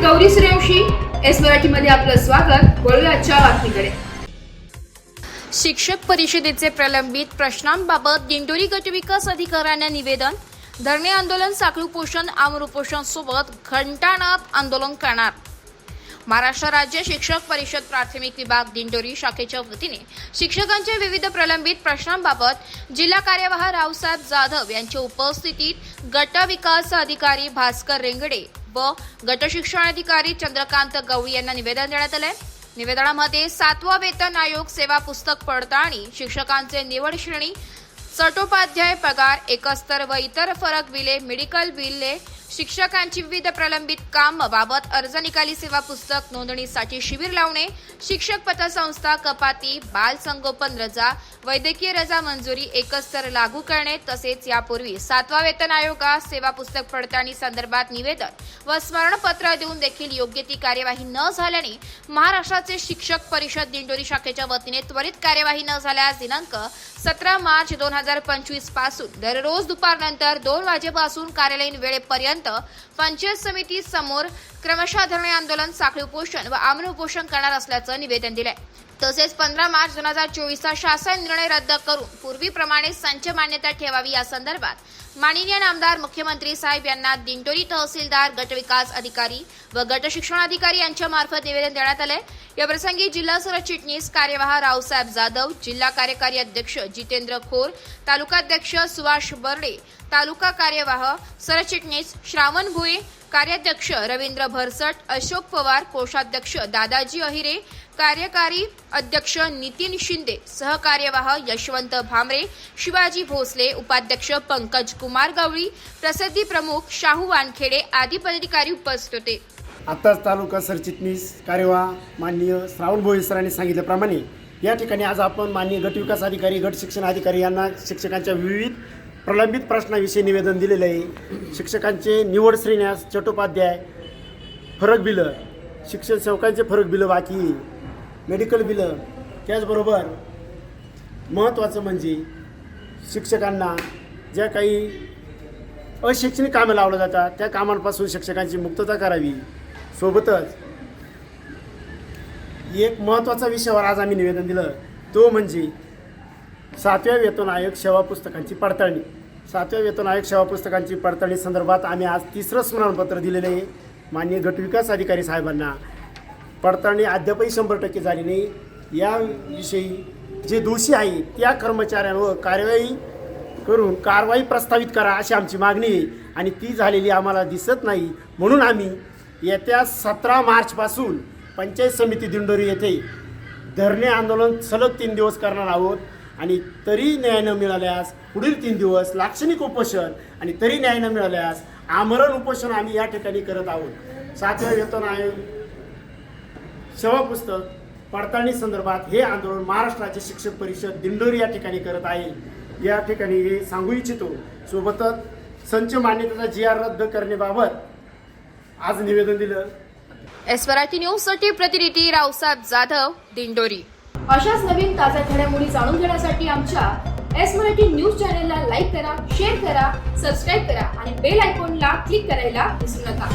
Gauri Suryavanshi, S मराठीमध्ये आपलं स्वागत। वळूया आजच्या बातमीकडे। शिक्षक परिषदेचे प्रलंबित प्रश्नांबाबत दिंडोरी गटविकास अधिकाऱ्यांना निवेदन। धरणे आंदोलन, साखळी उपोषण, आमरण उपोषण सोबत घंटानाद आंदोलन करणार। महाराष्ट्र राज्य शिक्षक परिषद प्राथमिक विभाग दिंडोरी शाखेच्या वतीने शिक्षकांच्या विविध प्रलंबित प्रश्नांबाबत जिल्हा कार्यवाह रावसाहेब जाधव यांच्या उपस्थितीत गट विकास अधिकारी भास्कर रेंगडे व गट शिक्षणाधिकारी चंद्रकांत गवळी यांना निवेदन देण्यात आले। निवेदनामध्ये 7वा वेतन आयोग, सेवा पुस्तक पडताळणी, शिक्षकांचे निवड श्रेणी, चट्टोपाध्याय पगार, एकस्तर व इतर फरक बिले, मेडिकल बिले, शिक्षकांची विविध प्रलंबित काम बाबत अर्ज निकाली, सेवा पुस्तक नोंदणीसाठी शिबिर लावणे, शिक्षक पतसंस्था कपाती, बाल संगोपन रजा, वैद्यकीय रजा मंजुरी, एकस्तर लागू करणे तसेच यापूर्वी 7वा वेतन आयोगास सेवा पुस्तक पडताळणी संदर्भात निवेदन व स्मरणपत्र देऊन देखील योग्य ती कार्यवाही न झाल्याने महाराष्ट्राचे शिक्षक परिषद दिंडोरी शाखेच्या वतीने त्वरित कार्यवाही न झाल्यास दिनांक 17 मार्च 2025 पासून दररोज दुपारनंतर 2 वाजेपासून कार्यालयीन वेळेपर्यंत पंचायत समिती समोर क्रमशः धरणे आंदोलन, साखळी उपोषण व आमरण उपोषण करणार असल्याचं निवेदन दिलंय। तसेच 15 मार्च 2024चा शासन निर्णय रद्द करून पूर्वीप्रमाणे संच मान्यता ठेवावी या संदर्भात माननीय नामदार मुख्यमंत्री साहेब यांना दिंडोरी तहसीलदार, गट विकास अधिकारी व गट शिक्षणाधिकारी यांच्या मार्फत निवेदन देण्यात आले। या प्रसंगी जिल्हा सरचिटणीस कार्यवाह रावसाहेब जाधव, जिल्हा कार्यकारी अध्यक्ष जितेंद्र खोर, तालुकाध्यक्ष सुभाष बर्डे, तालुका कार्यवाह सरचिटणीस श्रावण भुई, कार्याध्यक्ष रवींद्र भरसट, अशोक पवार, कोषाध्यक्ष दादाजी अहिरे, कार्यकारी अध्यक्ष नितीन शिंदे, सहकार्यवाह यशवंत भामरे, शिवाजी भोसले, उपाध्यक्ष पंकज कुमार गवळी, प्रसिद्धी प्रमुख शाहू वानखेडे आदी पदाधिकारी उपस्थित होते। आताच तालुका सरचिटणीस कार्यवाह माननीय श्रावण भोई सरांनी सांगितल्याप्रमाणे या ठिकाणी आज आपण माननीय गट विकास अधिकारी, गट शिक्षण अधिकारी यांना शिक्षकांच्या विविध प्रलंबित प्रश्नाविषयी निवेदन दिलेले आहे। शिक्षकांचे निवड श्रेण्यास, चट्टोपाध्याय फरक बिलं, शिक्षण सेवकांचे फरक बिलं बाकी, मेडिकल बिलं, त्याचबरोबर महत्त्वाचं म्हणजे शिक्षकांना ज्या काही अशैक्षणिक कामं लावलं जातात त्या कामांपासून शिक्षकांची मुक्तता करावी। सोबतच एक महत्त्वाचा विषयावर आज आम्ही निवेदन दिलं, तो म्हणजे 7व्या वेतन आयोग सेवा पुस्तकांची पडताळणी। 7व्या वेतन आयोग सेवा पुस्तकांची पडताळणी संदर्भात आम्ही आज 3रं स्मरणपत्र दिलेलं आहे माननीय गट विकास अधिकारी साहेबांना। पडताळणी अद्यापही 100% झाली नाही। याविषयी जे दोषी आहे त्या कर्मचाऱ्यांवर कारवाई प्रस्तावित करा अशी आमची मागणी आहे आणि ती झालेली आम्हाला दिसत नाही। म्हणून आम्ही येत्या 17 मार्चपासून पंचायत समिती दिंडोरी येथे धरणे आंदोलन सलग 3 दिवस करणार आहोत आणि तरी न्याय न मिळाल्यास पुढील 3 दिवस लाक्षणिक उपोषण आणि तरी न्याय न मिळाल्यास आमरण उपोषण आम्ही या ठिकाणी करत आहोत। 7व्या वेतन आयोग सेवा पुस्तक पडताळणी संदर्भात हे आंदोलन महाराष्ट्राचे शिक्षक परिषद दिंडोरी या ठिकाणी करत आहे। या ठिकाणी हे सांगू इच्छितो। सोबतच संच मान्यतेचा GR रद्द करण्याबाबत आज निवेदन दिलं। एस मराठी न्यूजसाठी प्रतिनिधी रावसाहेब जाधव, दिंडोरी। अशाच नवीन ताज्या घडामोडी जाणून घेण्यासाठी आमच्या एस मराठी न्यूज चॅनलला लाईक करा, शेअर करा, सबस्क्राईब करा आणि बेल आयकॉनला क्लिक करायला विसरू नका।